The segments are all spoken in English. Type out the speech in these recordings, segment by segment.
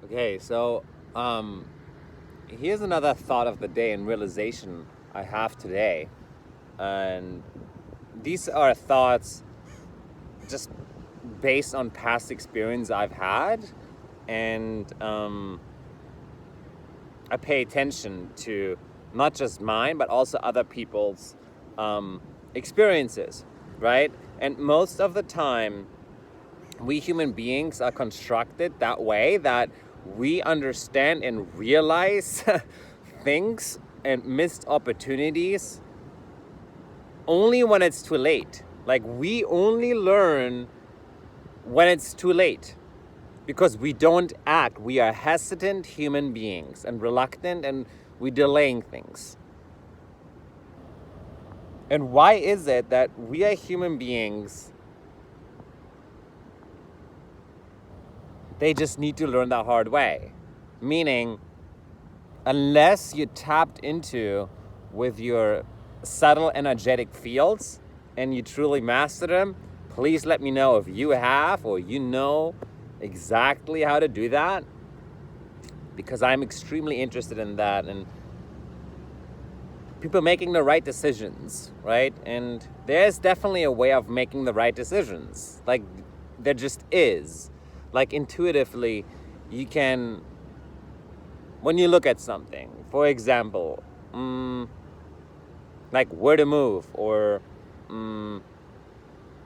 Okay, so here's another thought of the day and realization I have today. And these are thoughts just based on past experience I've had. And I pay attention to not just mine, but also other people's experiences, right? And most of the time, we human beings are constructed that way that we understand and realize things and missed opportunities only when it's too late. Like, we only learn when it's too late because we don't act. We are hesitant human beings and reluctant, and we're delaying things. And why is it that we are human beings? They just need to learn the hard way. Meaning, unless you tapped into with your subtle energetic fields and you truly master them, please let me know if you have or you know exactly how to do that, because I'm extremely interested in that and people making the right decisions, right? And there's definitely a way of making the right decisions. Like, there just is. Like, intuitively, you can, when you look at something, for example, like where to move, or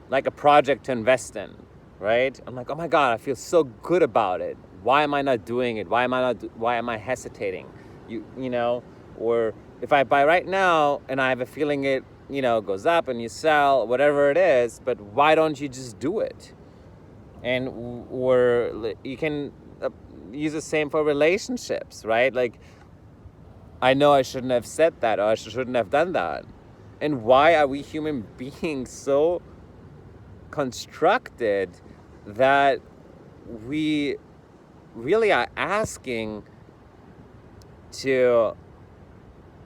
like a project to invest in, right? I'm like, oh my God, I feel so good about it. Why am I not doing it? Why am I hesitating? You know, or if I buy right now and I have a feeling it, goes up and you sell, whatever it is, but why don't you just do it? And or you can use the same for relationships, right? Like, I know I shouldn't have said that, or I shouldn't have done that. And why are we human beings so constructed that we really are asking to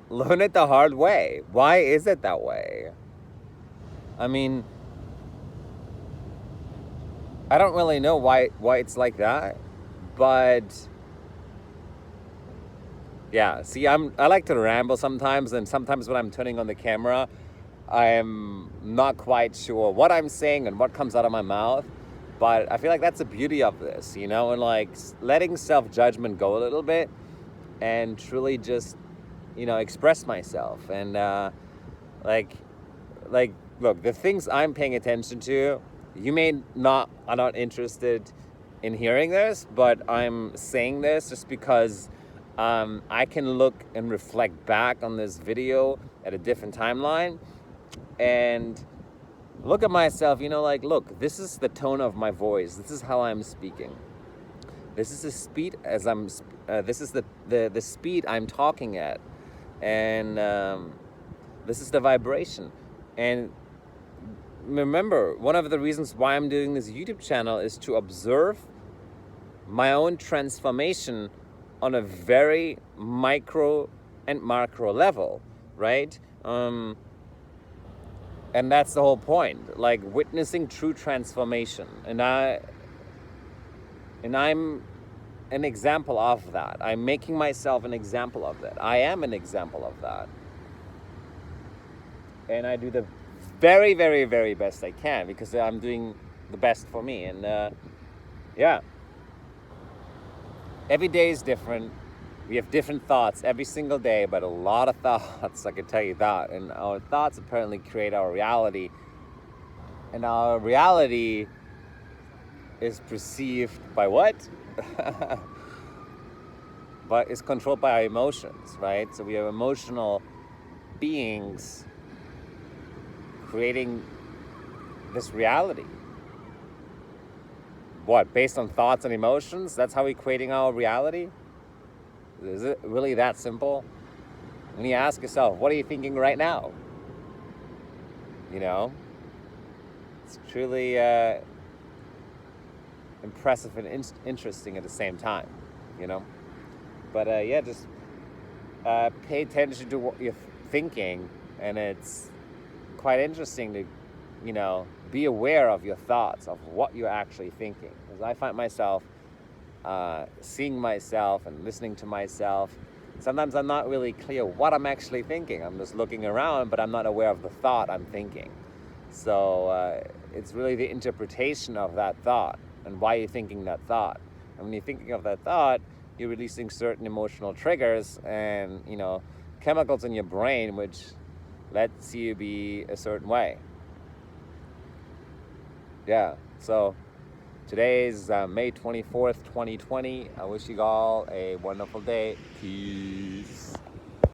learn it the hard way? Why is it that way? I mean, I don't really know why it's like that, but yeah. See, I like to ramble sometimes, and sometimes when I'm turning on the camera, I'm not quite sure what I'm saying and what comes out of my mouth. But I feel like that's the beauty of this, and like letting self-judgment go a little bit and truly just, express myself. And like, look, the things I'm paying attention to, you are not interested in hearing this, but I'm saying this just because I can look and reflect back on this video at a different timeline and look at myself, like, look, this is the tone of my voice. This is how I'm speaking. This is the speed this is the speed I'm talking at. And this is the vibration. And remember, one of the reasons why I'm doing this YouTube channel is to observe my own transformation on a very micro and macro level, right? And that's the whole point, like witnessing true transformation. And I'm an example of that. I'm making myself an example of that. I am an example of that. And I do the very, very, very best I can because I'm doing the best for me. And yeah, every day is different. We have different thoughts every single day, but a lot of thoughts, I can tell you that. And our thoughts apparently create our reality. And our reality is perceived by what? But it's controlled by our emotions, right? So we are emotional beings creating this reality. What, based on thoughts and emotions? That's how we're creating our reality? Is it really that simple? When you ask yourself, what are you thinking right now? It's truly impressive and interesting at the same time, But yeah, just pay attention to what you're thinking, and it's quite interesting to, be aware of your thoughts, of what you're actually thinking. Because I find myself seeing myself and listening to myself, sometimes I'm not really clear what I'm actually thinking. I'm just looking around, but I'm not aware of the thought I'm thinking. So it's really the interpretation of that thought and why you're thinking that thought. And when you're thinking of that thought, you're releasing certain emotional triggers and, chemicals in your brain, which lets you be a certain way. Yeah, so today is May 24th, 2020. I wish you all a wonderful day. Peace.